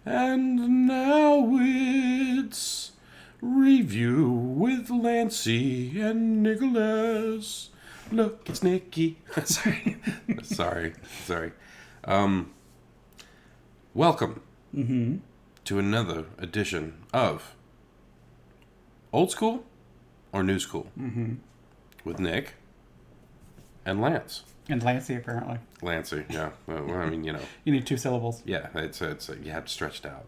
And now it's review with Lancey and Nicholas. Look, it's Nicky. sorry. Welcome to another edition of Old School or New School with Nick and Lance. And Lancey, apparently. Lancey, yeah. Well, I mean, you know. You need 2 syllables. Yeah, it's you have to stretch it out.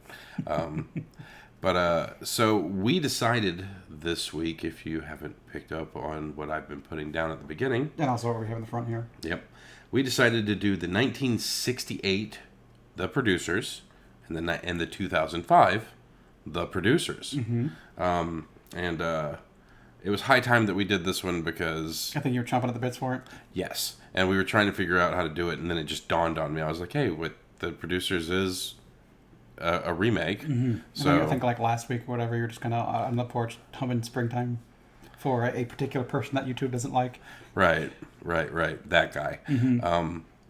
So we decided this week, if you haven't picked up on what I've been putting down at the beginning. And also what we have in the front here. Yep. We decided to do the 1968, The Producers, and the 2005, The Producers. It was high time that we did this one because... I think you were chomping at the bits for it. Yes. And we were trying to figure out how to do it, and then it just dawned on me. I was like, hey, what The Producers is a remake. So I think like last week or whatever, you're just kind of on the porch humming Springtime for a particular person that YouTube doesn't like. Right. That guy.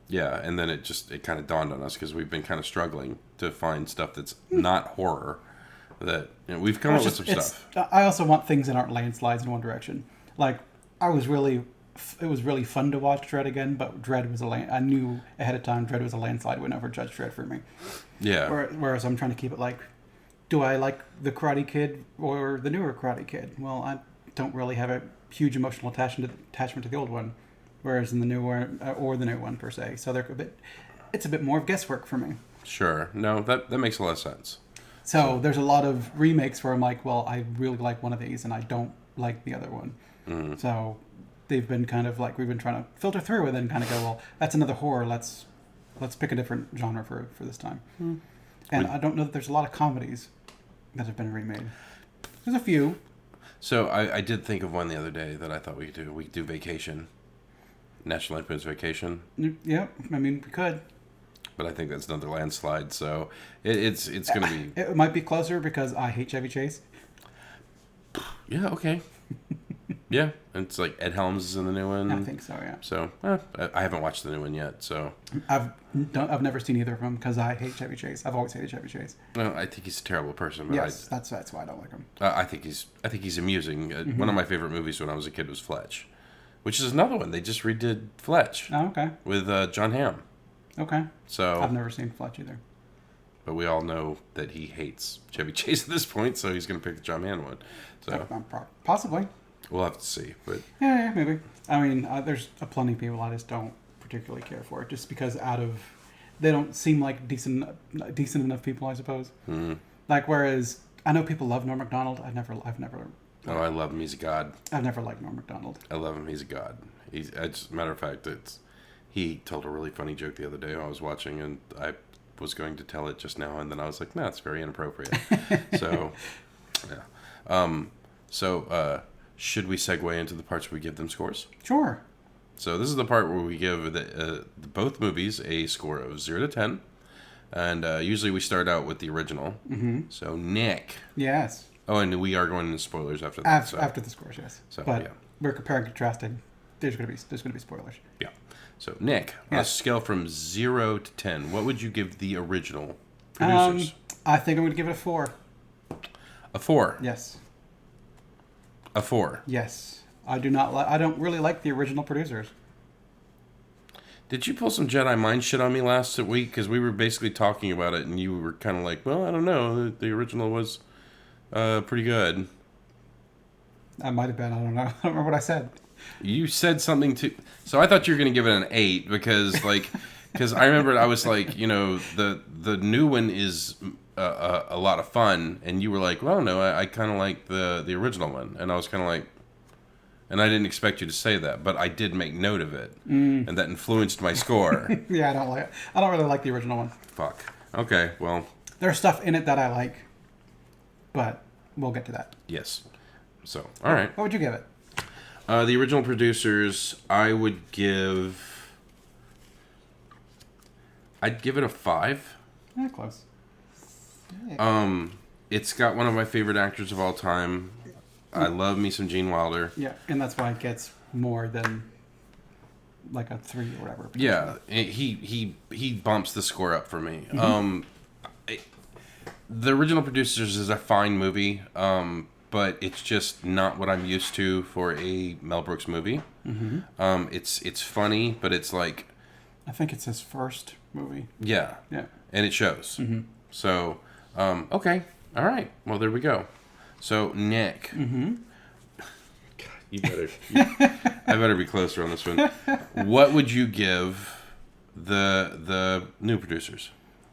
Yeah, and then it kind of dawned on us because we've been kind of struggling to find stuff that's not horror. That we've come up with some stuff. I also want things that aren't landslides in one direction. Like it was really fun to watch Dredd again, but Dredd was I knew ahead of time Dredd was a landslide win over Judge Dredd for me. Yeah. Whereas I'm trying to keep it like, do I like the Karate Kid or the newer Karate Kid? Well, I don't really have a huge emotional attachment to the old one, whereas in the new one or the new one per se. So it's a bit more of guesswork for me. Sure. No, that makes a lot of sense. So there's a lot of remakes where I'm like, well, I really like one of these and I don't like the other one. So they've been kind of like, we've been trying to filter through and then kind of go, well, that's another horror. Let's pick a different genre for this time. And I don't know that there's a lot of comedies that have been remade. There's a few. So I did think of one the other day that I thought we could do. We could do Vacation. National Lampoon's Vacation. Yeah, I mean, we could. But I think that's another landslide, so it's going to be... It might be closer because I hate Chevy Chase. Yeah, okay. Yeah, and it's like Ed Helms is in the new one. I think so, yeah. So, I haven't watched the new one yet, so... I've never seen either of them because I hate Chevy Chase. I've always hated Chevy Chase. Well, I think he's a terrible person. But yes, that's why I don't like him. I think he's amusing. One of my favorite movies when I was a kid was Fletch, which is another one. They just redid Fletch. Oh, okay. With John Hamm. Okay. So I've never seen Fletch either. But we all know that he hates Chevy Chase at this point, so he's going to pick the John Hamm one. So possibly. We'll have to see. But yeah, maybe. I mean, there's plenty of people I just don't particularly care for, just because they don't seem like decent enough people, I suppose. Like whereas I know people love Norm Macdonald. I've never. Oh, I love him. He's a god. I've never liked Norm Macdonald. I love him. He's a god. As a matter of fact, he told a really funny joke the other day I was watching, and I was going to tell it just now, and then I was like, no, it's very inappropriate. So, yeah. Should we segue into the parts where we give them scores? Sure. So this is the part where we give both movies a score of 0 to 10, and usually we start out with the original. So, Nick. Yes. Oh, and we are going into spoilers after that. After the scores, yes. So, but yeah. We're comparing and contrasting. There's going to be spoilers. Yeah. So, Nick, on a scale from 0 to 10, what would you give the original Producers? I think I'm going to give it a 4. A 4? Yes. A 4? Yes. I don't really like the original Producers. Did you pull some Jedi mind shit on me last week? Because we were basically talking about it, and you were kind of like, well, I don't know. The original was pretty good. I might have been. I don't know. I don't remember what I said. You said something to... So I thought you were going to give it an 8 because I remember I was like, the new one is a lot of fun, and you were like, well, no, I kind of like the original one, and I was kind of like, and I didn't expect you to say that, but I did make note of it, and that influenced my score. Yeah, I don't really like the original one. Fuck. Okay, well... There's stuff in it that I like, but we'll get to that. Yes. So, all right. What would you give it? The original Producers, I'd give it a 5. Yeah, close. It's got one of my favorite actors of all time. I love me some Gene Wilder. Yeah, and that's why it gets more than like a 3 or whatever. Yeah, he bumps the score up for me. The original producers is a fine movie, but it's just not what I'm used to for a Mel Brooks movie. It's funny, but it's like, I think it's his first movie. yeah, Yeah. and it shows. So, okay, all right. Well, there we go. So, Nick, you better, I better be closer on this one. What would you give the new producers?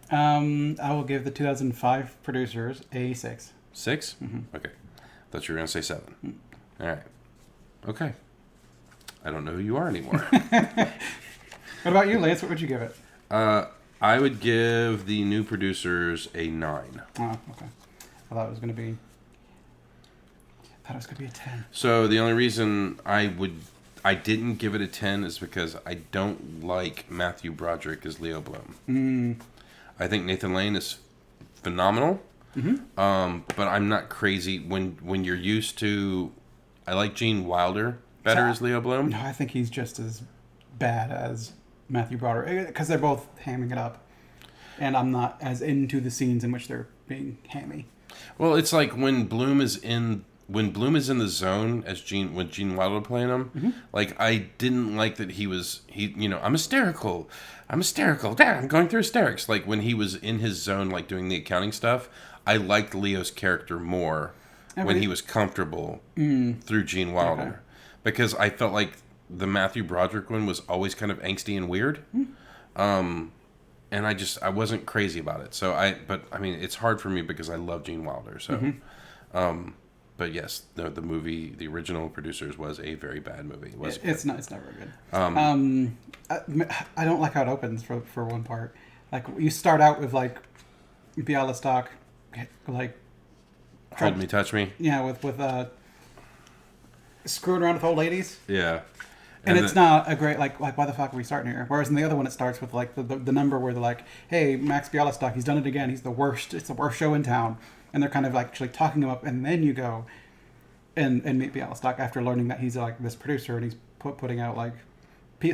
I will give the 2005 producers a 6. 6? Okay. Thought you were gonna say 7. All right. Okay. I don't know who you are anymore. What about you, Lance? What would you give it? I would give the new producers a 9. Oh, okay. I thought it was going to be. A 10. So the only reason I didn't give it a 10 is because I don't like Matthew Broderick as Leo Bloom. I think Nathan Lane is phenomenal. But I'm not crazy when you're used to. I like Gene Wilder better as Leo Bloom. No, I think he's just as bad as Matthew Broderick because they're both hamming it up, and I'm not as into the scenes in which they're being hammy. Well, it's like when Bloom is in the zone as when Gene Wilder playing him. Like I didn't like that he I'm hysterical. Damn, I'm going through hysterics. Like when he was in his zone, like doing the accounting stuff, I liked Leo's character more when he was comfortable through Gene Wilder, because I felt like the Matthew Broderick one was always kind of angsty and weird. And I wasn't crazy about it. So but I mean, it's hard for me because I love Gene Wilder. So, but yes, the movie, the original producers was a very bad movie. It's never good. I don't like how it opens for one part. Like you start out with like Bialystok, like Hold Me, Touch Me. Yeah, with screwing around with old ladies. Yeah. And it's not a great, like why the fuck are we starting here? Whereas in the other one, it starts with like the number where they're like, hey, Max Bialystok, he's done it again. He's the worst. It's the worst show in town. And they're kind of like actually talking him up. And then you go and meet Bialystok after learning that he's like this producer and he's putting out like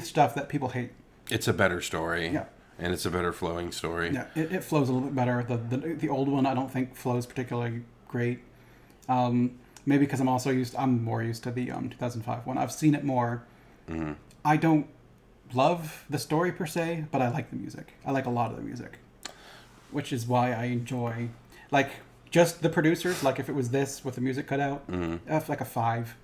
stuff that people hate. It's a better story. Yeah. And it's a better flowing story. Yeah, it flows a little bit better. The old one I don't think flows particularly great. Maybe because I'm more used to the 2005 one. I've seen it more. I don't love the story per se, but I like the music. I like a lot of the music, which is why I enjoy like just the producers. Like if it was this with the music cut out, like a 5.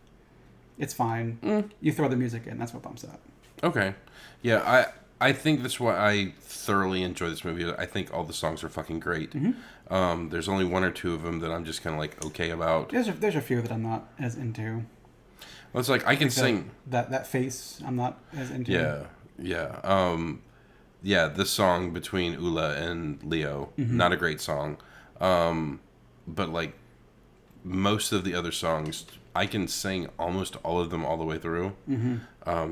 It's fine. You throw the music in, that's what bumps it up. Okay, yeah, I think that's why I thoroughly enjoy this movie. I think all the songs are fucking great. There's only 1 or 2 of them that I'm just kind of like okay about. There's a few that I'm not as into. Well, it's like I can sing that face. I'm not as into. Yeah. This song between Ula and Leo, not a great song, but like most of the other songs, I can sing almost all of them all the way through,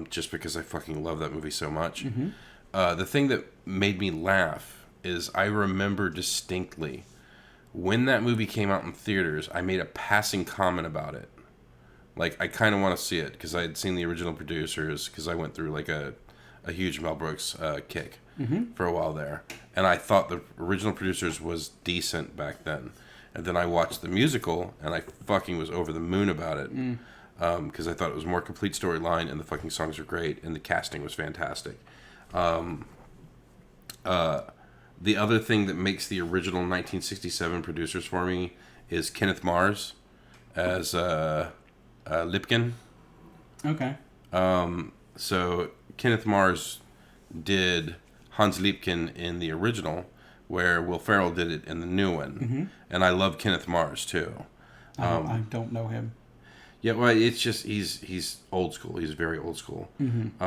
just because I fucking love that movie so much. The thing that made me laugh is I remember distinctly when that movie came out in theaters, I made a passing comment about it. Like, I kind of want to see it because I had seen the original producers because I went through like a huge Mel Brooks kick for a while there. And I thought the original producers was decent back then. And then I watched the musical and I fucking was over the moon about it because I thought it was a more complete storyline and the fucking songs are great and the casting was fantastic. The other thing that makes the original 1967 producers for me is Kenneth Mars as Lipkin. Okay. So Kenneth Mars did Hans Lipkin in the original, where Will Ferrell did it in the new one, and I love Kenneth Mars too. I don't know him. Yeah, well, it's just he's old school. He's very old school.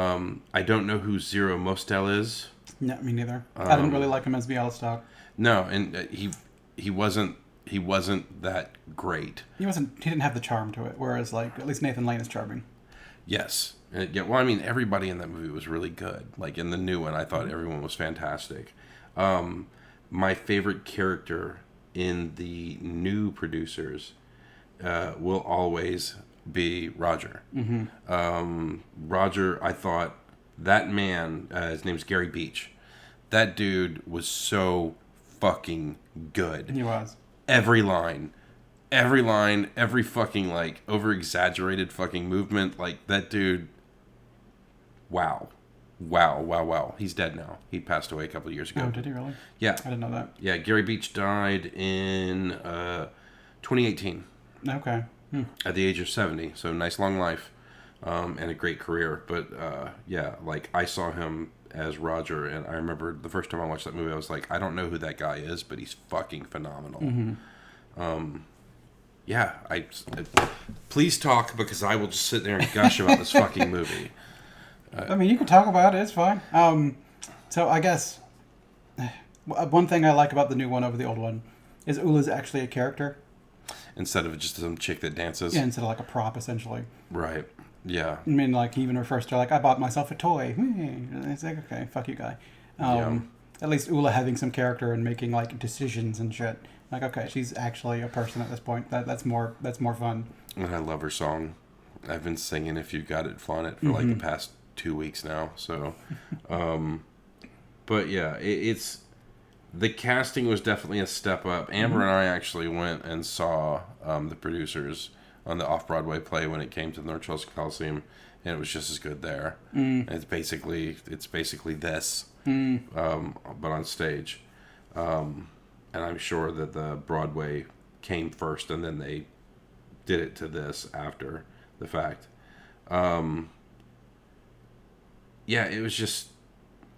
I don't know who Zero Mostel is. No, me neither. I didn't really like him as Bialystok. No, and he wasn't that great. He didn't have the charm to it. Whereas like at least Nathan Lane is charming. Yes. Yeah. Well, I mean, everybody in that movie was really good. Like in the new one, I thought everyone was fantastic. My favorite character in the new producers will always be Roger. Roger, I thought that man, his name's Gary Beach. That dude was so fucking good. He was. Every line, every fucking like over exaggerated fucking movement. Like that dude. Wow. He's dead now. He passed away a couple of years ago. Oh, did he really? Yeah. I didn't know that. Yeah, Gary Beach died in 2018 Okay. at the age of 70. So nice long life and a great career. But yeah, like I saw him as Roger, and I remember the first time I watched that movie, I was like, I don't know who that guy is, but he's fucking phenomenal. Yeah, please talk, because I will just sit there and gush about this fucking movie. I mean, you can talk about it. It's fine. So I guess one thing I like about the new one over the old one is Ula's actually a character. Instead of just some chick that dances. Yeah, instead of like a prop, essentially. Right. Yeah. I mean, like, he even refers to her like, I bought myself a toy. It's like, okay, fuck you, guy. At least Ula having some character and making, like, decisions and shit. Like, okay, she's actually a person at this point. That's more fun. And I love her song. I've been singing If You Got It, Flaunt It for like the past 2 weeks now. So, but yeah, it's the casting was definitely a step up. Amber and I actually went and saw the producers on the off-Broadway play when it came to the North Chelsea Coliseum, and it was just as good there. It's basically this, but on stage. And I'm sure that the Broadway came first, and then they did it to this after the fact. Yeah, it was just...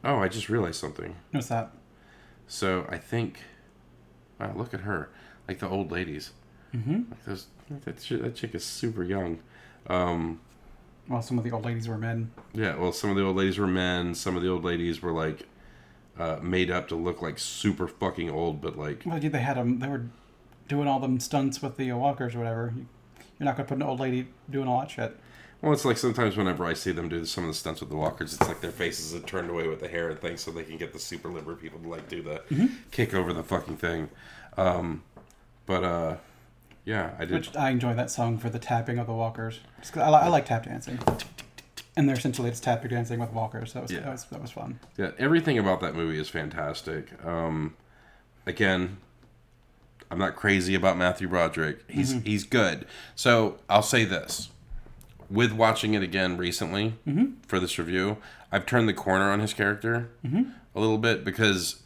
Oh, I just realized something. What's that? So I think... Wow, look at her. Like the old ladies. Like that chick is super young. Well, some of the old ladies were men. Yeah, well, some of the old ladies were men. Some of the old ladies were like... made up to look like super fucking old, but like... Well, yeah, they had them. They were doing all them stunts with the walkers or whatever. You're not going to put an old lady doing all that shit. Well, it's like sometimes whenever I see them do some of the stunts with the walkers, it's like their faces are turned away with the hair and things so they can get the super liberal people to like do the kick over the fucking thing. But yeah, I did. Which I enjoy that song for the tapping of the walkers. Just 'cause I like tap dancing. And they're essentially just tap dancing with walkers. That was fun. Yeah, everything about that movie is fantastic. Again, I'm not crazy about Matthew Broderick. He's good. So I'll say this. With watching it again recently for this review, I've turned the corner on his character a little bit, because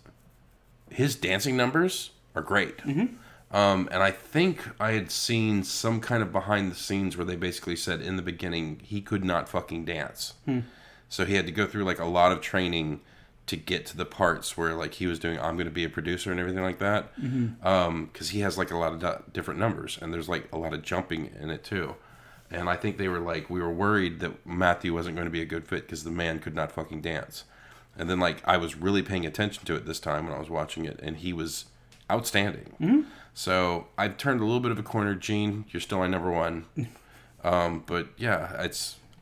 his dancing numbers are great. And I think I had seen some kind of behind the scenes where they basically said in the beginning he could not fucking dance. So he had to go through like a lot of training to get to the parts where like he was doing I'm going to be a producer and everything like that. Because he has like a lot of different numbers, and there's like a lot of jumping in it too. And I think they were like, we were worried that Matthew wasn't going to be a good fit because the man could not fucking dance. And then like I was really paying attention to it this time when I was watching it, and he was outstanding. So I've turned a little bit of a corner. Gene, you're still my number one. But yeah,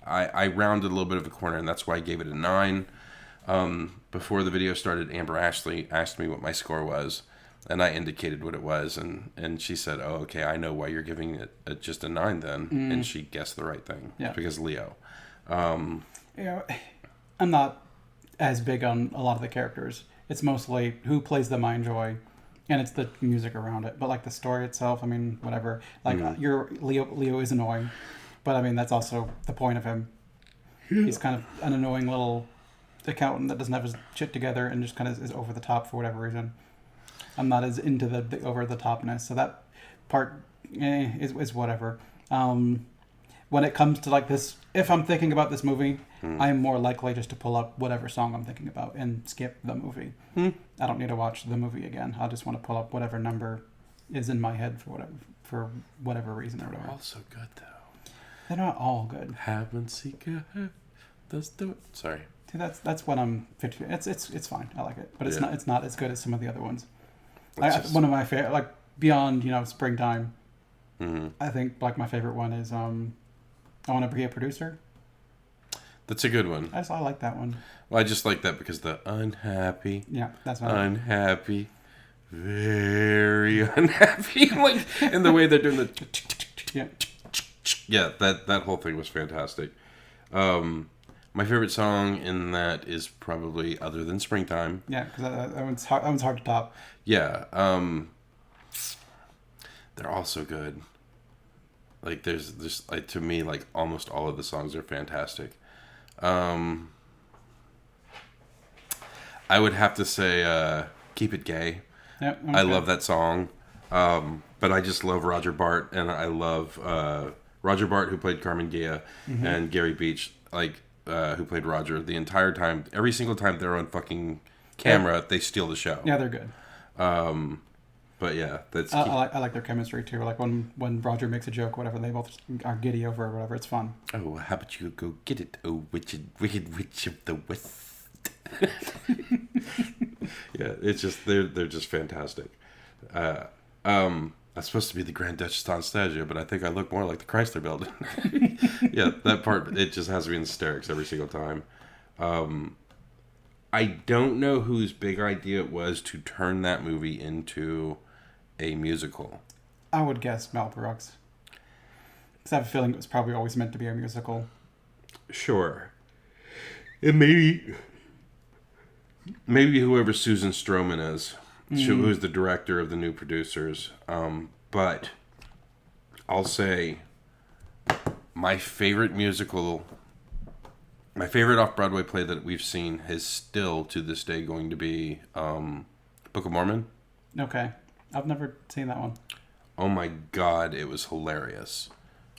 I rounded a little bit of a corner, and that's why I gave it a 9. Before the video started, Amber Ashley asked me what my score was, and I indicated what it was, and she said, "Oh, okay, I know why you're giving it just a 9 then." And she guessed the right thing. Yeah. Because Leo. I'm not as big on a lot of the characters. It's mostly who plays them I enjoy, and it's the music around it. But like the story itself, I mean, whatever. Like Leo is annoying, but I mean that's also the point of him. He's kind of an annoying little accountant that doesn't have his shit together and just kind of is over the top for whatever reason. I'm not as into the over the topness, so that part is whatever. When it comes to like this, if I'm thinking about this movie, I'm more likely just to pull up whatever song I'm thinking about and skip the movie. I don't need to watch the movie again. I just want to pull up whatever number is in my head for whatever reason or whatever. All so good though. They're not all good. Haven't seeker. Let's do it. Sorry. See, that's what I'm 50. It's fine. I like it, but it's not as good as some of the other ones. One of my favorite, like beyond Springtime. I think like my favorite one is I Want to Be a Producer. That's a good one. I like that one. Well, I just like that because the unhappy. Yeah, that's what unhappy, very unhappy. Like, and the way they're doing the. Yeah. Yeah, that whole thing was fantastic. My favorite song in that is probably Other Than Springtime. Yeah, because that one's hard to top. Yeah. They're all so good. Like there's like to me like almost all of the songs are fantastic. I would have to say Keep It Gay. Yeah, I love that song. But I just love Roger Bart, and I love Roger Bart, who played Carmen Gia, and Gary Beach, who played Roger. The entire time, every single time they're on fucking camera, they steal the show. Yeah, they're good. But yeah, that's. I like their chemistry too. Like when Roger makes a joke, whatever, they both are giddy over or whatever. It's fun. Oh, how about you go get it? Oh, wicked witch of the west. Yeah, it's just they're just fantastic. That's supposed to be the Grand Duchess Anastasia, but I think I look more like the Chrysler Building. Yeah, that part, it just has me in hysterics every single time. I don't know whose big idea it was to turn that movie into a musical. I would guess Mel Brooks. Because I have a feeling it was probably always meant to be a musical. Sure. And maybe whoever Susan Stroman is, who's the director of the new producers. But I'll say my favorite off-Broadway play that we've seen is still to this day going to be Book of Mormon. Okay. I've never seen that one. Oh my God, it was hilarious.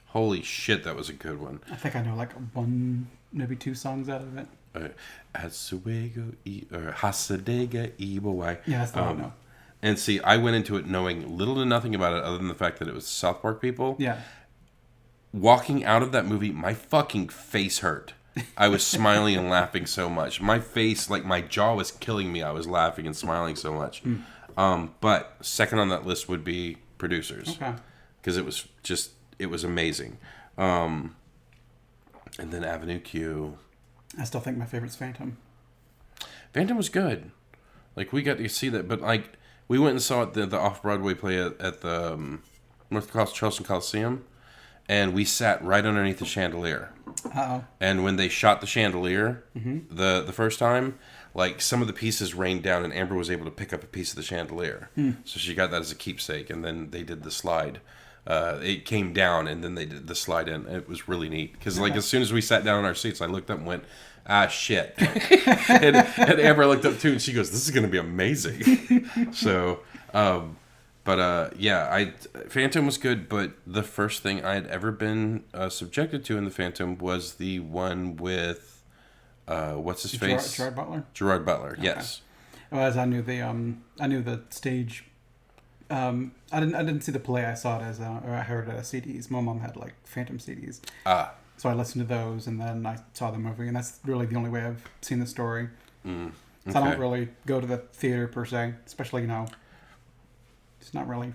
Holy shit, that was a good one. I think I know like one, maybe two songs out of it. Asuego or Hasadega Ibawai. Yeah, that's the one I know. And see, I went into it knowing little to nothing about it other than the fact that it was South Park people. Yeah. Walking out of that movie, my fucking face hurt. I was smiling and laughing so much. My face, like my jaw was killing me. I was laughing and smiling so much. But second on that list would be producers. Okay. Because it was amazing. And then Avenue Q. I still think my favorite's Phantom. Phantom was good. Like, we got to see that, but like, we went and saw it, the off-Broadway play at the North Charleston Coliseum, and we sat right underneath the chandelier. Uh-oh. And when they shot the chandelier the first time, like, some of the pieces rained down, and Amber was able to pick up a piece of the chandelier. So she got that as a keepsake, and then they did the slide. It came down, and then they did the slide in. It was really neat. Because, like, as soon as we sat down in our seats, I looked up and went, ah, shit. and Amber looked up, too, and she goes, this is going to be amazing. So, Phantom was good, but the first thing I had ever been subjected to in the Phantom was the one with, what's his face? Gerard Butler? Gerard Butler, Okay. yes. Well, as I knew the stage. I didn't see the play. I saw it or I heard it as CDs. My mom had like Phantom CDs. So I listened to those, and then I saw the movie, and that's really the only way I've seen the story. Okay. So I don't really go to the theater per se, especially it's not really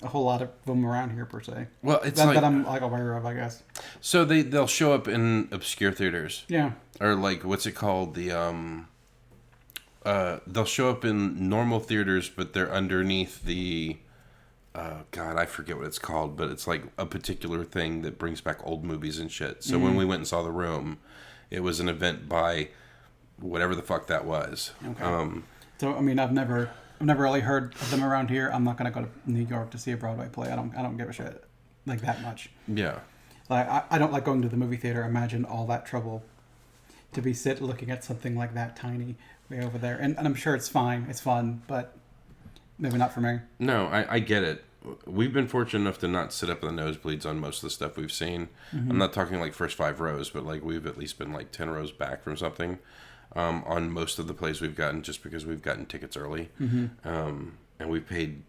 a whole lot of them around here per se. Well, it's that I'm like aware of, I guess. So they'll show up in obscure theaters. Yeah. Or like, what's it called? They'll show up in normal theaters, but they're underneath the, God, I forget what it's called, but it's like a particular thing that brings back old movies and shit. So when we went and saw The Room, it was an event by whatever the fuck that was. Okay. So I mean, I've never really heard of them around here. I'm not gonna go to New York to see a Broadway play. I don't give a shit like that much. Yeah. Like I don't like going to the movie theater. Imagine all that trouble to be looking at something like that tiny way over there. And I'm sure it's fine. It's fun, but maybe not for me. No, I get it. We've been fortunate enough to not sit up in the nosebleeds on most of the stuff we've seen. I'm not talking like first 5 rows, but like we've at least been like 10 rows back from something on most of the plays we've gotten, just because we've gotten tickets early. And we paid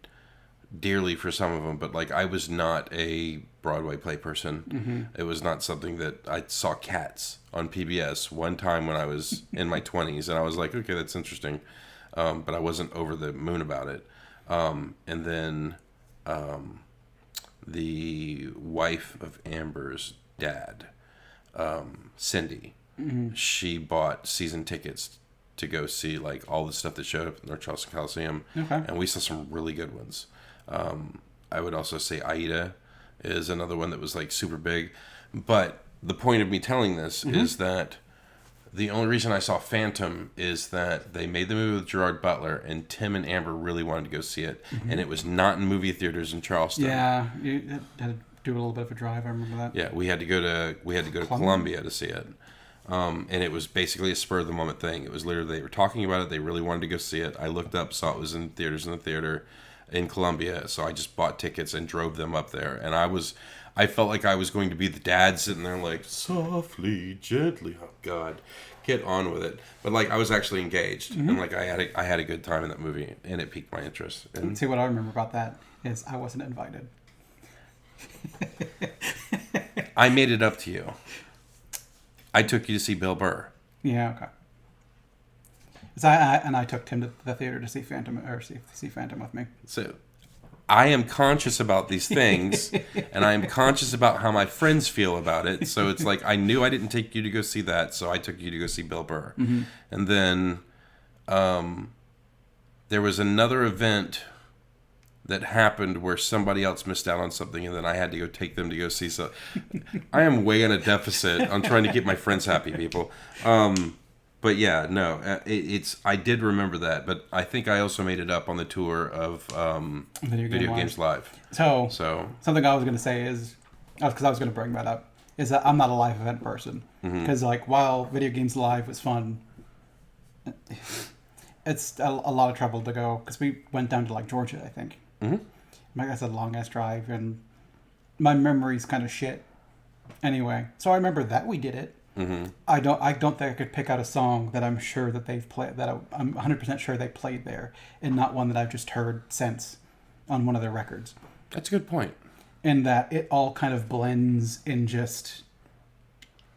dearly for some of them, but like I was not a Broadway play person. It was not something that I saw Cats on PBS one time when I was in my 20s, and I was like, okay, that's interesting, but I wasn't over the moon about it. And then the wife of Amber's dad, Cindy, she bought season tickets to go see like all the stuff that showed up at North Charleston Coliseum, and we saw some really good ones. I would also say Aida is another one that was like super big, but the point of me telling this is that the only reason I saw Phantom is that they made the movie with Gerard Butler, and Tim and Amber really wanted to go see it, and it was not in movie theaters in Charleston. Yeah, you had to do a little bit of a drive. I remember that. Yeah, we had to go to Columbia to see it, and it was basically a spur of the moment thing. It was literally they were talking about it. They really wanted to go see it. I looked up, saw it was in theaters in the theater in Columbia, so I just bought tickets and drove them up there. And I felt like I was going to be the dad sitting there like softly, gently. Oh God, get on with it. But like I was actually engaged, and like I had a good time in that movie, and it piqued my interest. And See, what I remember about that is I wasn't invited. I made it up to you. I took you to see Bill Burr. Yeah, okay. I took Tim to the theater to see Phantom see Phantom with me. So I am conscious about these things, and I am conscious about how my friends feel about it. So it's like I knew I didn't take you to go see that, so I took you to go see Bill Burr. And then there was another event that happened where somebody else missed out on something, and then I had to go take them to go see. So I am way in a deficit on trying to keep my friends happy, people. But yeah, no, I did remember that, but I think I also made it up on the tour of Video Games Live. So something I was going to say is, because I was going to bring that up, is that I'm not a live event person. Because like while Video Games Live was fun, it's a lot of trouble to go, because we went down to like Georgia, I think. Like I said, a long ass drive, and my memory's kind of shit. Anyway, so I remember that we did it. I don't think I could pick out a song that I'm sure that they've played, that I'm 100% sure they played there, and not one that I've just heard since on one of their records. That's a good point. And that it all kind of blends in just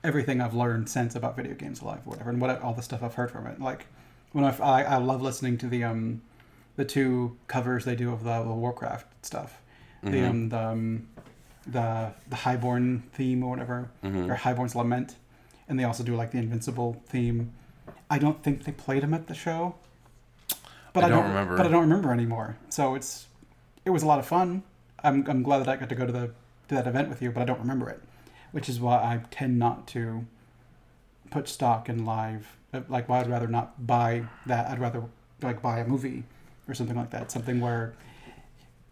everything I've learned since about Video Games Live or whatever, and all the stuff I've heard from it. Like when I love listening to the two covers they do of the Warcraft stuff, the Highborn theme or whatever, or Highborn's Lament. And they also do like the Invincible theme. I don't think they played them at the show, but I don't remember. But I don't remember anymore. So it was a lot of fun. I'm glad that I got to go to that event with you, but I don't remember it, which is why I tend not to put stock in live. Like, why I'd rather not buy that. I'd rather like buy a movie or something like that. Something where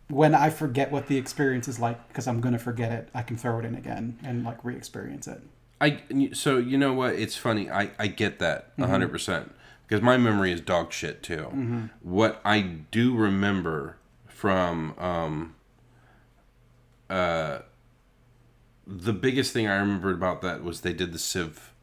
when I forget what the experience is like, because I'm gonna forget it, I can throw it in again and like re-experience it. So you know what? It's funny. I get that 100% because my memory is dog shit too. What I do remember from the biggest thing I remembered about that was they did the Civ.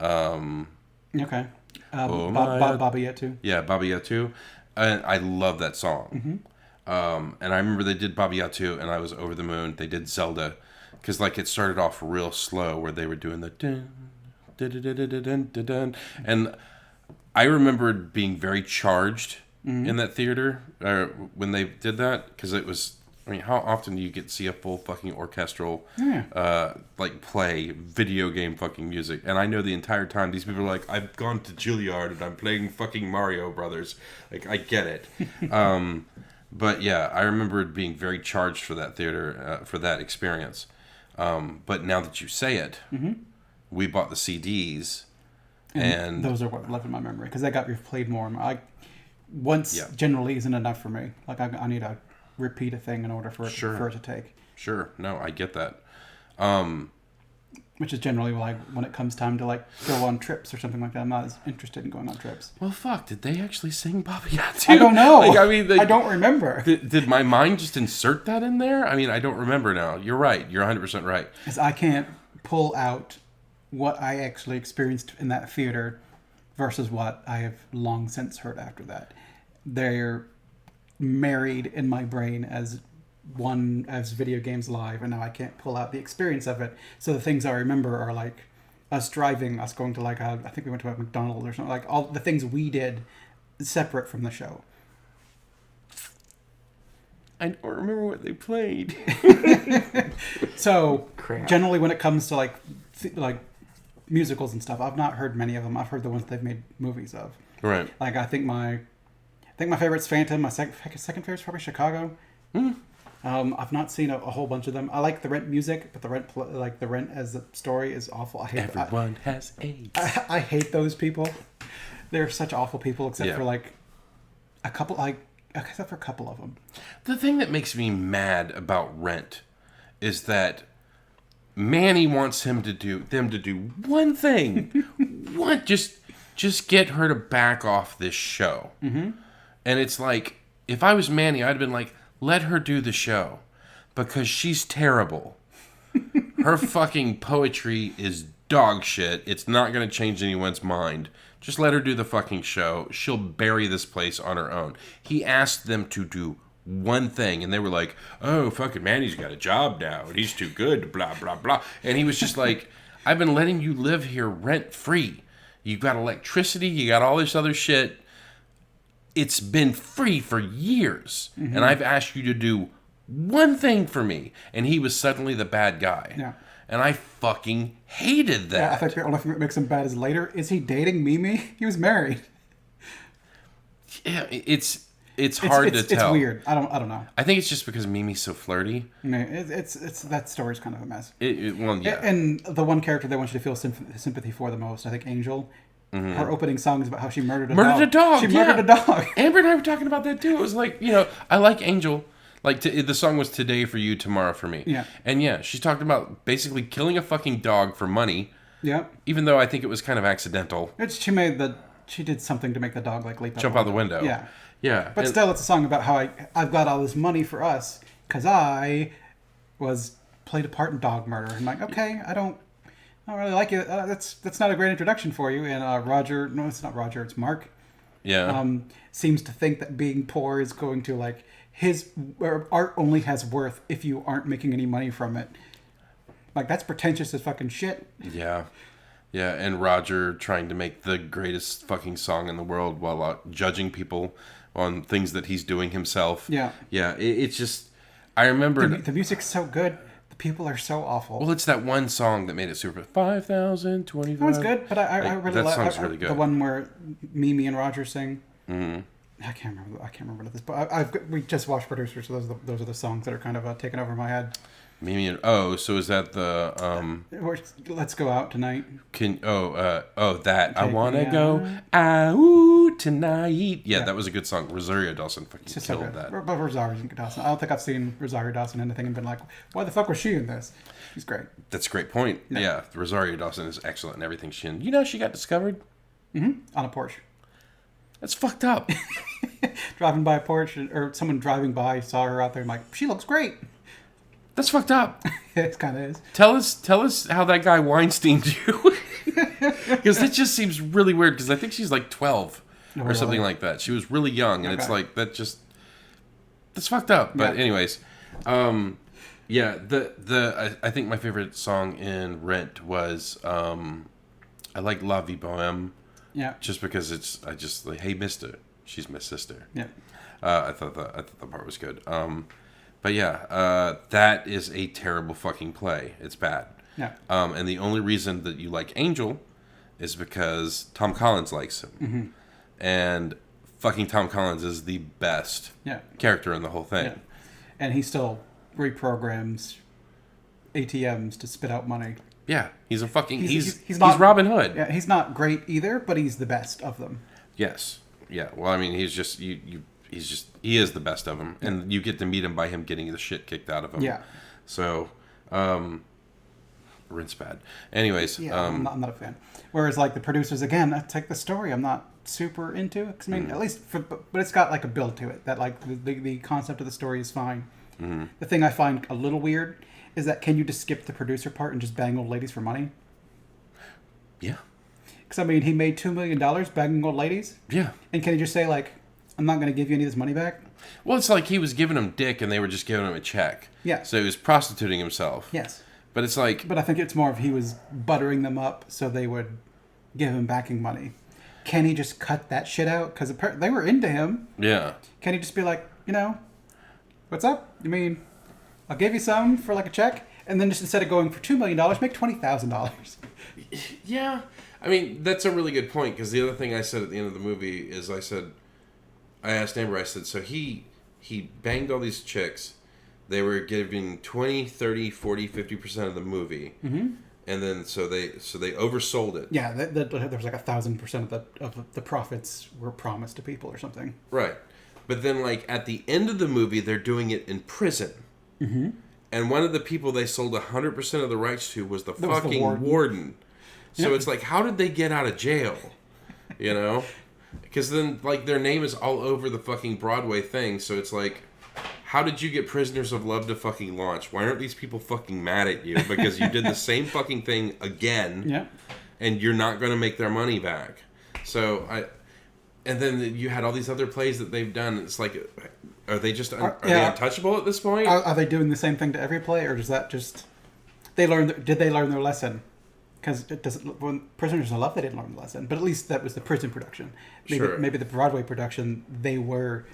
Okay. Baba Yetu. Yeah, Baba Yetu, and I love that song. And I remember they did Baba Yetu, and I was over the moon. They did Zelda. Because like it started off real slow, where they were doing the dun, dun, dun, dun, dun, dun, dun, dun. And I remembered being very charged in that theater when they did that, because it was. I mean, how often do you get to see a full fucking orchestral like play video game fucking music? And I know the entire time these people are like, I've gone to Juilliard and I'm playing fucking Mario Brothers. Like I get it. But yeah, I remember being very charged for that theater for that experience. But now that you say it, we bought the CDs, and those are what left in my memory because they got replayed more. Once generally isn't enough for me. Like I need to repeat a thing in order for it to take. Sure, no, I get that. Which is generally like when it comes time to like go on trips or something like that. I'm not as interested in going on trips. Well, fuck, did they actually sing Baba Yetu? I don't know. Like, I mean, I don't remember. Did my mind just insert that in there? I mean, I don't remember now. You're right. You're 100% right. Because I can't pull out what I actually experienced in that theater versus what I have long since heard after that. They're married in my brain as Video Games Live, and now I can't pull out the experience of it. So the things I remember are like us driving, us going to like I think we went to a McDonald's or something, like all the things we did separate from the show. I don't remember what they played. So generally when it comes to like musicals and stuff, I've not heard many of them. I've heard the ones they've made movies of. Right. Like I think my favorite's Phantom. My second favorite's probably Chicago. I've not seen a whole bunch of them. I like the Rent music, but the Rent as a story is awful. Everyone has AIDS. I hate those people. They're such awful people, except Yeah. for except for a couple of them. The thing that makes me mad about Rent is that Manny wants them to do one thing. Just get her to back off this show. Mm-hmm. And it's like, if I was Manny, I'd have been like, let her do the show. Because she's terrible. Her fucking poetry is dog shit. It's not going to change anyone's mind. Just let her do the fucking show. She'll bury this place on her own. He asked them to do one thing, and they were like, oh, fucking Manny's got a job now, and he's too good, blah, blah, blah. And he was just like, I've been letting you live here rent-free. You got electricity, you got all this other shit. It's been free for years, and I've asked you to do one thing for me. And he was suddenly the bad guy. Yeah. And I fucking hated that. Yeah, I think the only thing that makes him bad is later. Is he dating Mimi? He was married. Yeah, it's hard to tell. It's weird. I don't know. I think it's just because Mimi's so flirty. No, it's that story's kind of a mess. Well, yeah. And the one character they want you to feel sympathy for the most, I think Angel. Her opening song is about how she murdered a dog. She murdered a dog. Amber and I were talking about that too. It was like, I like Angel. Like, the song was Today for You, Tomorrow for Me. Yeah. And yeah, she's talked about basically killing a fucking dog for money. Yeah. Even though I think it was kind of accidental. She did something to make the dog like Jump out the window. Yeah. Yeah. But still, it's a song about how I've got all this money for us because I played a part in dog murder. I'm like, okay, I don't really like it. That's not a great introduction for you. And Roger, no, it's not Roger, it's Mark. Yeah. Seems to think that being poor is going to his art only has worth if you aren't making any money from it. Like, that's pretentious as fucking shit. Yeah. Yeah, and Roger trying to make the greatest fucking song in the world while judging people on things that he's doing himself. Yeah. Yeah, it's just... I remember... The music's so good. The people are so awful. Well, it's that one song that made it super... 5,000, 25... That one's good, but I really that like... song's really good. The one where Mimi and Roger sing. Mm-hmm. I can't remember what it is, but we just watched Producers, so those are the songs that are kind of taking over my head. Mimi and... so is that the... Let's Go Out Tonight. That. I wanna go out tonight. Yeah, that was a good song. Rosario Dawson fucking killed that. But Rosario Dawson. I don't think I've seen Rosario Dawson in anything and been like, why the fuck was she in this? She's great. That's a great point. Yeah, Rosario Dawson is excellent in everything she in. She got discovered? Mm-hmm. On a Porsche. That's fucked up. Driving by a Porsche, or someone driving by saw her out there and like, she looks great. That's fucked up. It kind of is. Tell us how that guy Weinsteined you. Because that just seems really weird, because I think she's like 12 or something like that. She was really young, and it's like, that's fucked up. But anyways, I think my favorite song in Rent was, I like La Vie Boheme. Yeah. Just because I just like, hey, mister. She's my sister. Yeah. I thought the part was good. But yeah, that is a terrible fucking play. It's bad. Yeah. And the only reason that you like Angel is because Tom Collins likes him. Mm-hmm. And fucking Tom Collins is the best character in the whole thing. Yeah. And he still reprograms ATMs to spit out money. Yeah, he's a fucking... He's not, Robin Hood. Yeah, he's not great either, but he's the best of them. Yes. Yeah, well, I mean, he's just... He is the best of them. And you get to meet him by him getting the shit kicked out of him. Yeah. So, Rent's bad. Anyways. Yeah, I'm not a fan. Whereas, like, the producers, again, that's like the story I'm not super into. Cause, I mean, at least... but it's got, like, a build to it. That, like, the concept of the story is fine. Mm-hmm. The thing I find a little weird is that can you just skip the producer part and just bang old ladies for money? Yeah. Because, I mean, he made $2 million banging old ladies. Yeah. And can he just say, like, I'm not going to give you any of this money back? Well, it's like he was giving them dick and they were just giving him a check. Yeah. So he was prostituting himself. Yes. But it's like... But I think it's more of he was buttering them up so they would give him backing money. Can he just cut that shit out? Because they were into him. Yeah. Can he just be like, what's up? You mean, I'll give you some for like a check, and then just instead of going for $2 million, make $20,000. Yeah. I mean, that's a really good point, because the other thing I said at the end of the movie is I asked Amber, I said, so he banged all these chicks, they were giving 20, 30, 40, 50% of the movie. Mm-hmm. And then so they oversold it. Yeah, there was like 1,000% of the profits were promised to people or something. Right. But then, like, at the end of the movie, they're doing it in prison. Mm-hmm. And one of the people they sold 100% of the rights to was the fucking warden. So it's like, how did they get out of jail? You know? Because then, like, their name is all over the fucking Broadway thing. So it's like, how did you get Prisoners of Love to fucking launch? Why aren't these people fucking mad at you? Because you did the same fucking thing again. Yeah. And you're not going to make their money back. And then you had all these other plays that they've done. It's like, are they just are they untouchable at this point? Are they doing the same thing to every play, or does that just did they learn their lesson? Because when Prisoners of Love, they didn't learn the lesson, but at least that was the prison production. Maybe the Broadway production, they were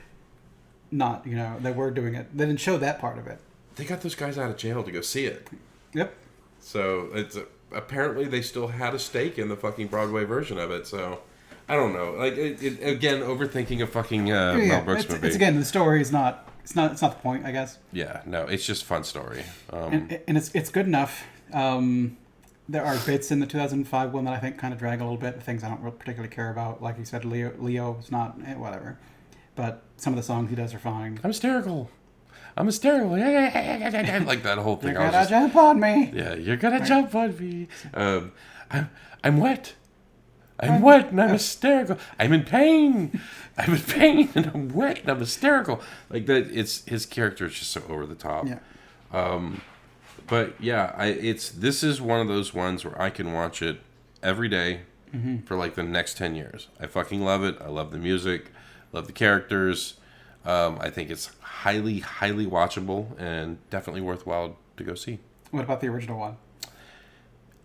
not, they were doing it. They didn't show that part of it. They got those guys out of jail to go see it. Yep. So it's apparently they still had a stake in the fucking Broadway version of it. So I don't know. Like again, overthinking a fucking Mel Brooks movie. It's again, the story is not. It's not the point, I guess. Yeah. No. It's just a fun story. And it's good enough. There are bits in the 2005 one that I think kind of drag a little bit. Things I don't particularly care about. Like you said, Leo is not whatever. But some of the songs he does are fine. I'm hysterical. Like that whole thing. You're gonna jump on me. Yeah, you're gonna jump on me. I'm wet. I'm wet and I'm hysterical. I'm in pain. And I'm wet and I'm hysterical. Like that. It's his character is just so over the top. Yeah. But yeah, this is one of those ones where I can watch it every day for like the next 10 years. I fucking love it. I love the music. Love the characters. I think it's highly, highly watchable and definitely worthwhile to go see. What about the original one?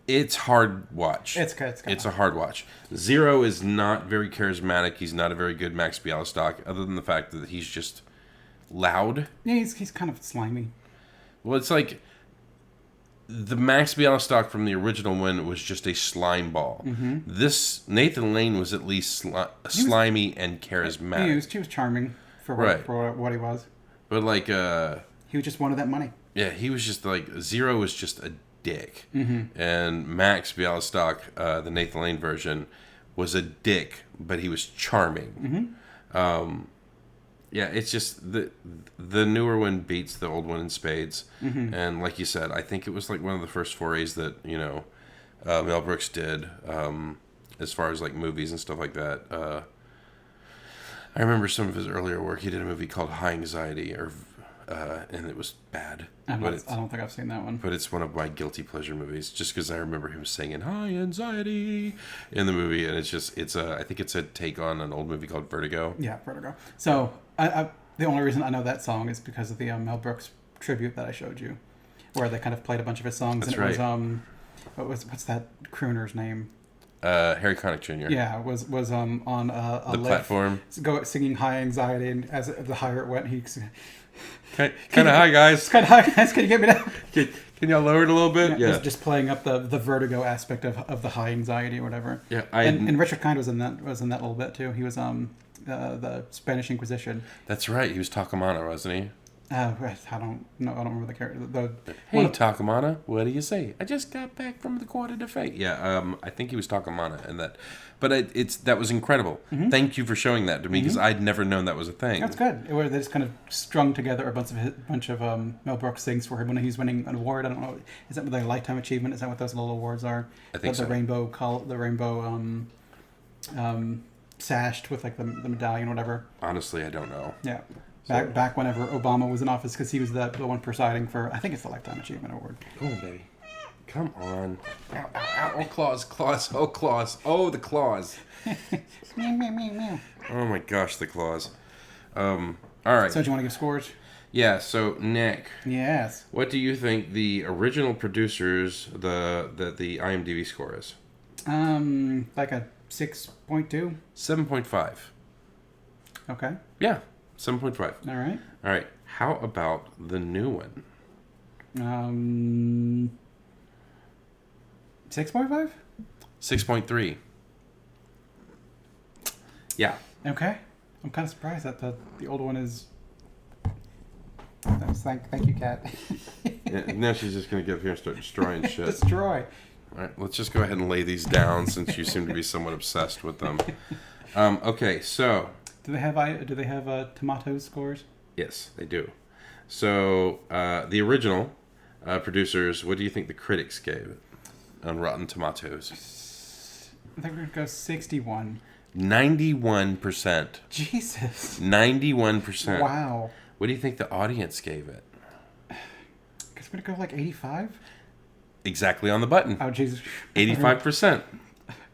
It's hard watch. It's good. It's a hard watch. Zero is not very charismatic. He's not a very good Max Bialystock, other than the fact that he's just loud. Yeah, he's kind of slimy. Well, it's like the Max Bialystock from the original one was just a slime ball. Mm-hmm. This Nathan Lane was at least slimy and charismatic. He was charming for what he was. But like, he just wanted that money. Yeah, he was just like Zero was just a dick, and Max Bialystock, the Nathan Lane version, was a dick, but he was charming. Yeah, it's just the newer one beats the old one in spades, and like you said, I think it was like one of the first forays that Mel Brooks did as far as like movies and stuff like that. I remember some of his earlier work. He did a movie called High Anxiety, and it was bad. I don't think I've seen that one. But it's one of my guilty pleasure movies, just because I remember him singing High Anxiety in the movie, and I think it's a take on an old movie called Vertigo. Yeah, Vertigo. So the only reason I know that song is because of the Mel Brooks tribute that I showed you, where they kind of played a bunch of his songs. That's and it right. What's that crooner's name? Harry Connick Jr. Yeah, was on a the lift, platform, singing High Anxiety, and as the higher it went, he kind of high, guys. Kind of high, guys. Can you get me down? Can y'all lower it a little bit? Yeah. Just playing up the Vertigo aspect of the High Anxiety or whatever. Yeah, and Richard Kind was in that little bit too. He was the Spanish Inquisition. That's right. He was Takamana, wasn't he? I don't remember the character. Hey, Takamana, what do you say? I just got back from the Quarter to Fate. Yeah, I think he was Takamana in that. But that was incredible. Mm-hmm. Thank you for showing that to me, because I'd never known that was a thing. That's good. They just kind of strung together a bunch of Mel Brooks things for him when he's winning an award. I don't know. Is that what the Lifetime Achievement? Is that what those little awards are? I think so. The rainbow sashed with like the medallion or whatever. Honestly, I don't know. Yeah. Back whenever Obama was in office, because he was the one presiding for, I think it's the Lifetime Achievement Award. Oh, baby. Come on. Ow, ow, ow. Oh, claws. Oh, claws. Oh, the claws. Meow, meow, meow, meow. Oh, my gosh, the claws. All right. So do you want to give scores? Yeah, so, Nick. Yes. What do you think the original producers, the IMDb score is? Like a 6.2? 7.5. Okay. Yeah. 7.5. All right. All right. How about the new one? 6.5? 6.3. Yeah. Okay. I'm kind of surprised that the old one is Tomatoes. Thank you, Kat. Yeah, now she's just going to get up here and start destroying shit. Destroy. All right, let's just go ahead and lay these down since you seem to be somewhat obsessed with them. Okay, so Do they have tomato scores? yes, they do. So the original producers, what do you think the critics gave it on Rotten Tomatoes? I think we're gonna go 61. 91%. Jesus. 91%. Wow. What do you think the audience gave it? Guess we're gonna go like 85. Exactly on the button. Oh Jesus. 85%.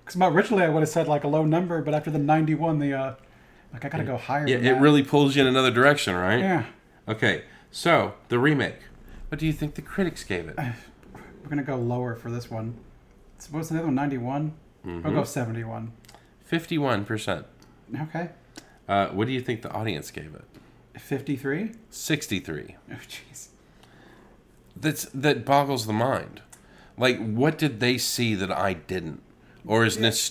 Because originally I would have said like a low number, but after the 91, I gotta go higher. Yeah, than it that. really pulls you in another direction, right? Yeah. Okay, so the remake. What do you think the critics gave it? We're gonna go lower for this one. What's the other one? 91. We'll go 71. 51%. Okay. What do you think the audience gave it? 53. 63. Oh jeez. That boggles the mind. Like, what did they see that I didn't? Or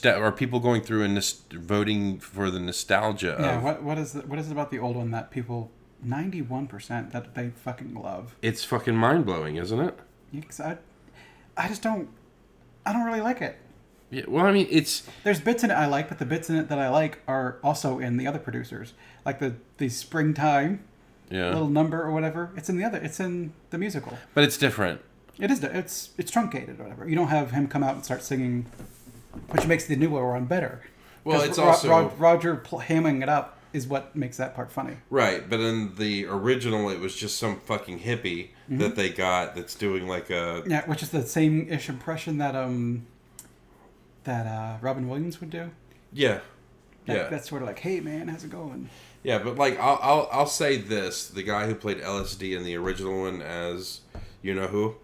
are people going through and voting for the nostalgia Yeah. of? What is it about the old one that people 91% that they fucking love? It's fucking mind blowing, isn't it? Yeah, 'cause I just don't. I don't really like it. Yeah. Well, I mean, it's There's bits in it I like, but the bits in it that I like are also in the other producers, like the springtime little number or whatever. It's in the musical. but it's different. It is. It's truncated or whatever. You don't have him come out and start singing, which makes the newer one better. Well, 'Cause it's also Roger hamming it up is what makes that part funny. right. But in the original, it was just some fucking hippie that they got that's doing like a Yeah, which is the same ish impression that Robin Williams would do. yeah. That's sort of like, hey man, how's it going? Yeah, but like I'll say this: the guy who played LSD in the original one as you know who,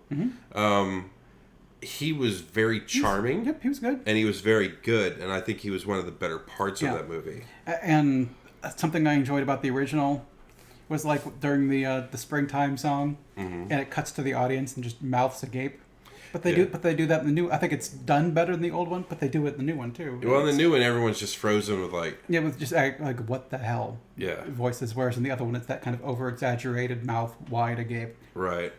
he was very charming. Yep, he was good. And he was very good, and I think he was one of the better parts of Yeah. that movie. And something I enjoyed about the original was like during the springtime song, and it cuts to the audience and just mouths agape. But they do that in the new. I think it's done better than the old one, but they do it in the new one too. Well, in the new one, everyone's just frozen with like with just like what the hell voices, whereas in the other one it's that kind of over exaggerated mouth wide agape. right.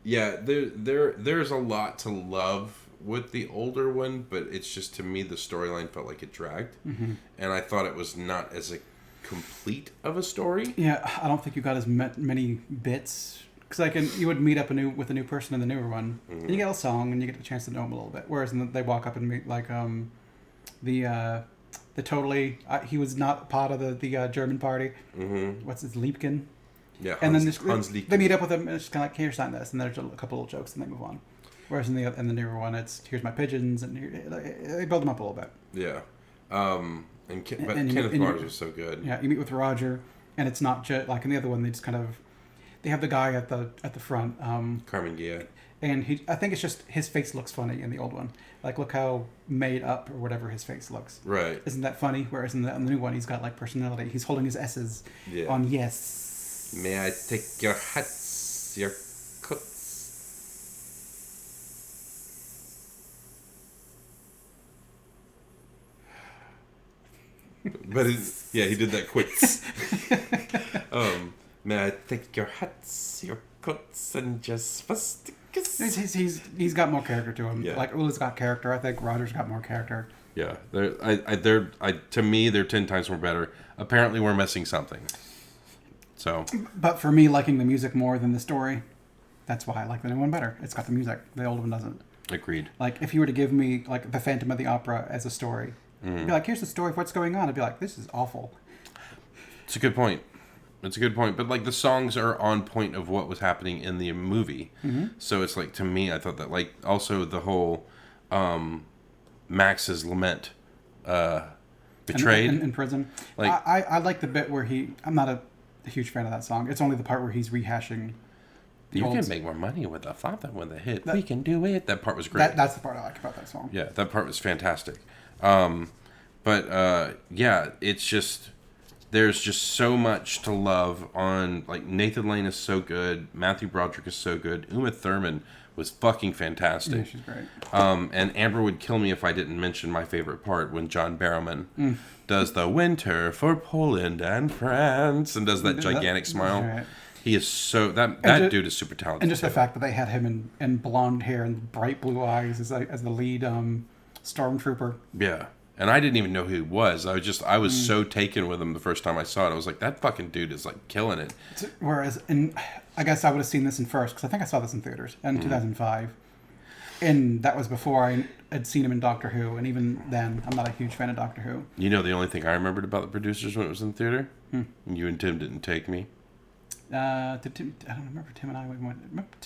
Yeah, there's a lot to love with the older one, but it's just to me the storyline felt like it dragged, and I thought it was not as a complete of a story. Yeah, I don't think you got as many bits because you would meet up with a new person in the newer one, and you get a song and you get a chance to know them a little bit. Whereas they walk up and meet like the totally he was not part of the German party. What's his Liebken? Yeah, And then Hans Liebken. they meet up with him and it's kind of like, here, sign this, and there's a couple of jokes and they move on. Whereas in the newer one, it's here's my pigeons, and they build them up a little bit. Yeah, but Kenneth Mars was so good. Yeah, you meet with Roger, and it's not just like in the other one. They just kind of they have the guy at the front. Carmen Gia. And I think it's just his face looks funny in the old one. Like, look how made up or whatever his face looks. Right. Isn't that funny? Whereas in the new one, he's got like personality. He's holding his S's on yes. May I take your hats, your coats? But he did that quick. May I take your hats, your coats, and just swastikas? He's got more character to him. Yeah. Like Ula's got character. I think Roger's got more character. Yeah, to me they're 10 times more better. Apparently, we're missing something. So, But for me, liking the music more than the story, that's why I like the new one better. It's got the music. The old one doesn't. agreed. Like, if you were to give me, like, The Phantom of the Opera as a story, you'd be like, here's the story of what's going on. I'd be like, this is awful. It's a good point. But like the songs are on point of what was happening in the movie. So it's like, to me, I thought that like also the whole Max's lament, betrayed in prison. Like, I like the bit where I'm not a huge fan of that song. It's only the part where he's rehashing. You can make more money with a father with a hit. We can do it. That part was great. That's the part I like about that song. Yeah, that part was fantastic. Yeah, it's just there's just so much to love on. Like, Nathan Lane is so good. Matthew Broderick is so good. Uma Thurman was fucking fantastic. Yeah, she's great. And Amber would kill me if I didn't mention my favorite part when John Barrowman does the winter for Poland and France and does that gigantic smile. Right. He is so that dude is super talented. And just the fact that they had him in blonde hair and bright blue eyes as the lead stormtrooper. Yeah. And I didn't even know who he was. I was so taken with him the first time I saw it. I was like, that fucking dude is like killing it. Whereas, I guess I would have seen this in first, because I think I saw this in theaters in 2005. And that was before I had seen him in Doctor Who. And even then, I'm not a huge fan of Doctor Who. You know the only thing I remembered about the producers when it was in theater? You and Tim didn't take me. I don't remember Tim and I went.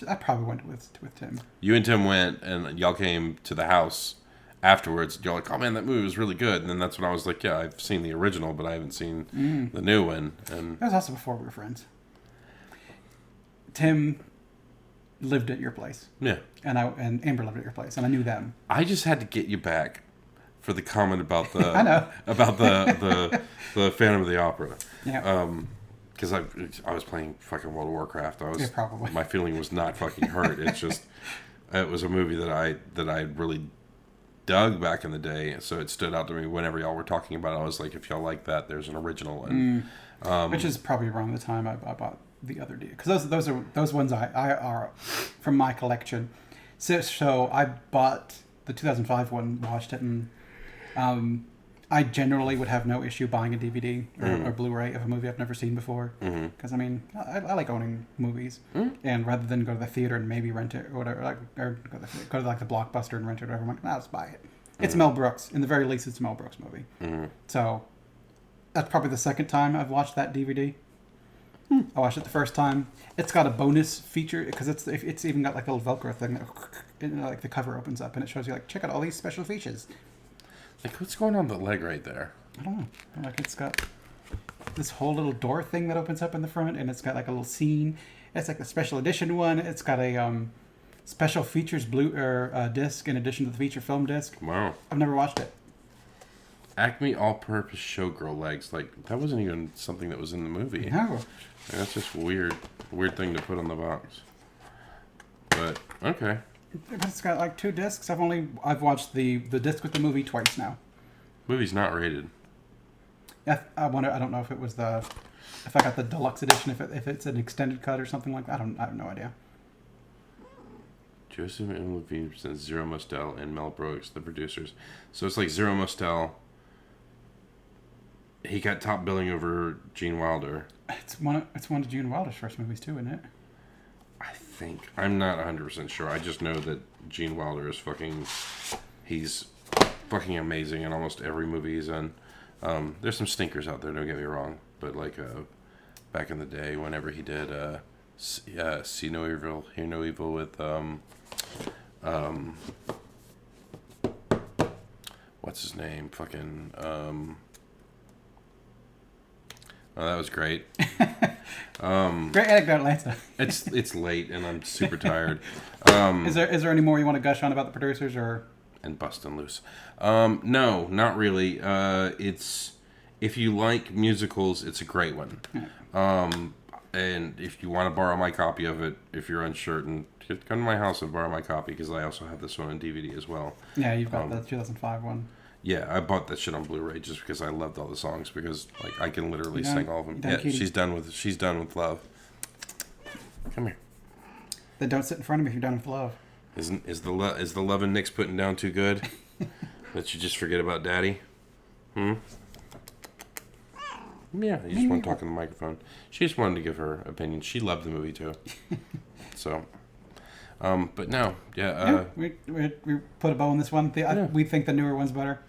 I probably went with Tim. You and Tim went, and y'all came to the house afterwards. You're like, oh man, that movie was really good. And then that's when I was like, yeah, I've seen the original, but I haven't seen the new one. And that was also before we were friends. Tim lived at your place. Yeah. And Amber lived at your place, and I knew them. I just had to get you back for the comment about the I know. about the Phantom of the Opera. Yeah. Because I was playing fucking World of Warcraft. Probably. My feeling was not fucking hurt. It's just it was a movie that I really dug back in the day, so it stood out to me whenever y'all were talking about it. I was like, if y'all like that, there's an original one. Which is probably around the time I bought the other D, because those ones I are from my collection. So I bought the 2005 one, watched it, and I generally would have no issue buying a DVD or Blu-ray of a movie I've never seen before, because I mean I like owning movies, and rather than go to the theater and maybe rent it or whatever, or go to like the Blockbuster and rent it or whatever, I'm like, let's buy it. It's Mel Brooks. In the very least, it's a Mel Brooks movie. So that's probably the second time I've watched that DVD. I watched it the first time. It's got a bonus feature because it's even got like a little Velcro thing that, like the cover opens up and it shows you like, check out all these special features. Like, what's going on with the leg right there? I don't know. Like, it's got this whole little door thing that opens up in the front, and it's got like a little scene. It's like the special edition one. It's got a special features disc in addition to the feature film disc. Wow. I've never watched it. Acme all-purpose showgirl legs. Like, that wasn't even something that was in the movie. No. That's just weird thing to put on the box. But okay. But it's got like 2 discs. I've watched the disc with the movie twice now. Movie's not rated. I don't know if it was if I got the deluxe edition, if it's an extended cut or something like that. I have no idea. Joseph M. Levine presents Zero Mostel and Mel Brooks, the producers. So it's like Zero Mostel. He got top billing over Gene Wilder. It's one of Gene Wilder's first movies too, isn't it? I think. I'm not 100% sure. I just know that Gene Wilder is he's fucking amazing in almost every movie he's in. There's some stinkers out there, don't get me wrong. But like back in the day, whenever he did See No Evil, Hear No Evil with what's his name? Fucking oh, that was great. Great anecdote, Lanza. It's late and I'm super tired. Is there any more you want to gush on about the producers or? And bustin' loose. No, not really. It's if you like musicals, it's a great one. And if you want to borrow my copy of it, if you're uncertain, just come to my house and borrow my copy because I also have this one on DVD as well. Yeah, you've got the 2005 one. Yeah, I bought that shit on Blu-ray just because I loved all the songs because like I can literally sing all of them. Yeah, she's done with love. Come here. Then don't sit in front of me if you're done with love. Is the love and Nick's putting down too good? That you just forget about Daddy? Yeah, you just want to talk in the microphone. She just wanted to give her opinion. She loved the movie too. So, but no, yeah. We put a bow on this one. We think the newer one's better.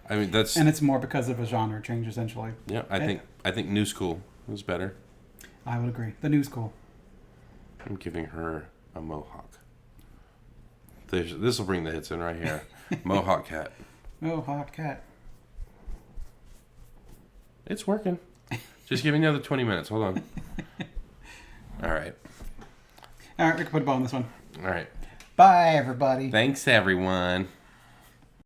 I mean and it's more because of a genre change essentially. Yeah, I think New School was better. I would agree. The New School. I'm giving her a mohawk. This will bring the hits in right here. Mohawk cat. Mohawk cat. It's working. Just give me another 20 minutes. Hold on. All right. All right, we can put a bow on this one. All right. Bye, everybody. Thanks, everyone.